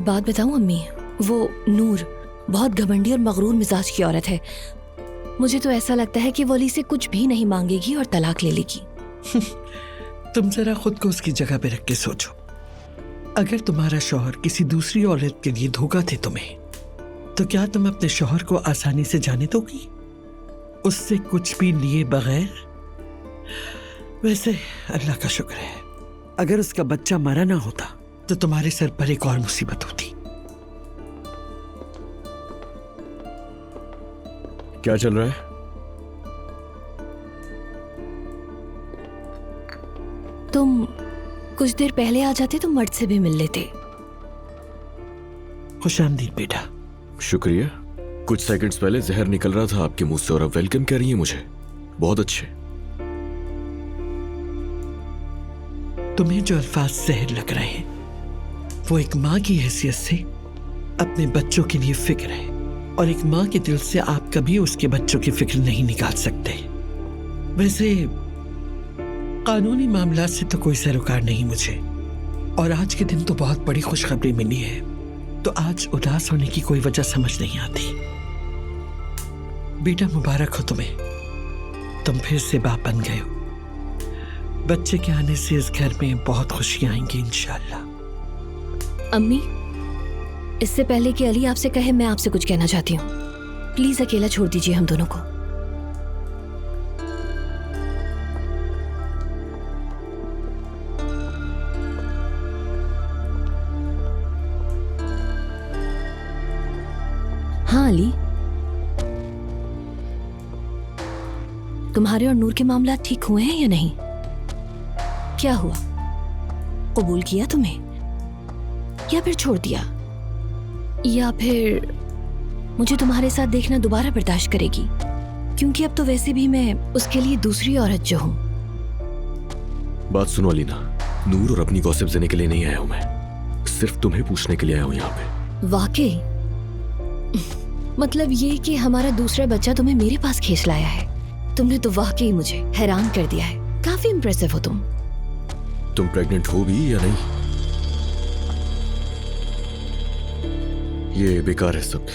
एक बात बताऊं अम्मी, वो नूर बहुत घमंडी और मगरूर मिजाज की औरत है। मुझे तो ऐसा लगता है कि वो अली से कुछ भी नहीं मांगेगी और तलाक ले लेगी। तुम जरा खुद को उसकी जगह पे रख के सोचो। अगर तुम्हारा शौहर किसी दूसरी औरत के लिए धोखा दे तुम्हें, तो क्या तुम अपने शौहर को आसानी से जाने दोगी, उससे कुछ भी लिए बगैर? वैसे अल्लाह का शुक्र है, अगर उसका बच्चा मरा ना होता तो तुम्हारे सर पर एक और मुसीबत होती। क्या चल रहा है? तुम कुछ देर पहले आ जाते तो मर्द से भी मिल लेते। खुशामदीद बेटा। शुक्रिया। कुछ सेकंड्स पहले जहर निकल रहा था आपके मुंह से और अब वेलकम कह रही है मुझे। बहुत अच्छे। तुम्हें जो अल्फाज जहर लग रहे हैं वो एक माँ की हैसियत से अपने बच्चों के लिए फिक्र है, और एक माँ के दिल से आप कभी उसके बच्चों की फिक्र नहीं निकाल सकते। वैसे कानूनी मामला से तो कोई सरोकार नहीं मुझे, और आज के दिन तो बहुत बड़ी खुशखबरी मिली है, तो आज उदास होने की कोई वजह समझ नहीं आती। बेटा मुबारक हो तुम्हें, तुम फिर से बाप बन गए हो। बच्चे के आने से इस घर में बहुत खुशियां आएंगी इंशाअल्लाह। अम्मी, इससे पहले कि अली आपसे कहे, मैं आपसे कुछ कहना चाहती हूँ। प्लीज अकेला छोड़ दीजिए हम दोनों को। हाँ अली, तुम्हारे और नूर के मामला ठीक हुए हैं या नहीं? क्या हुआ? कबूल किया तुम्हें या फिर छोड़ दिया, या फिर मुझे तुम्हारे साथ देखना दोबारा बर्दाश्त करेगी? क्योंकि अब तो वैसे भी मैं उसके लिए दूसरी औरत जो हूं। बात सुनो अलीना, नूर और अपनी गॉसिप देने के लिए नहीं आया हूं मैं, सिर्फ तुम्हें पूछने के लिए आया हूं यहाँ पे। वाकई? मतलब ये कि हमारा दूसरा बच्चा तुम्हें मेरे पास खींच लाया है? तुमने तो वाकई मुझे हैरान कर दिया है। काफी इंप्रेसिव हो तुम। तुम प्रेग्नेंट हो भी या नहीं? ये बेकार है सब।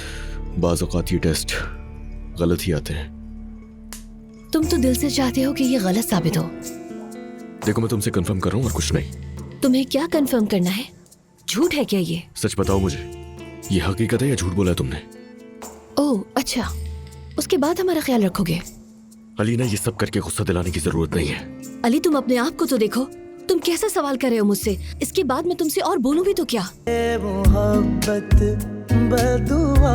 बाज़ औक़ात ये टेस्ट गलत ही आते हैं। तुम तो दिल से चाहते हो कि ये गलत साबित हो। देखो मैं तुमसे कंफर्म कर रहा हूँ और कुछ नहीं। तुम्हें क्या कंफर्म करना है? झूठ है क्या ये? सच बताओ मुझे, ये हकीकत है या झूठ बोला है तुमने? ओह अच्छा, उसके बाद हमारा ख्याल रखोगे? अलीना, ये सब करके गुस्सा दिलाने की जरूरत नहीं है। अली, तुम अपने आप को तो देखो, तुम कैसा सवाल कर रहे हो मुझसे। इसके बाद मैं तुमसे और बोलूं भी तो क्या? मोहब्बत बदुआ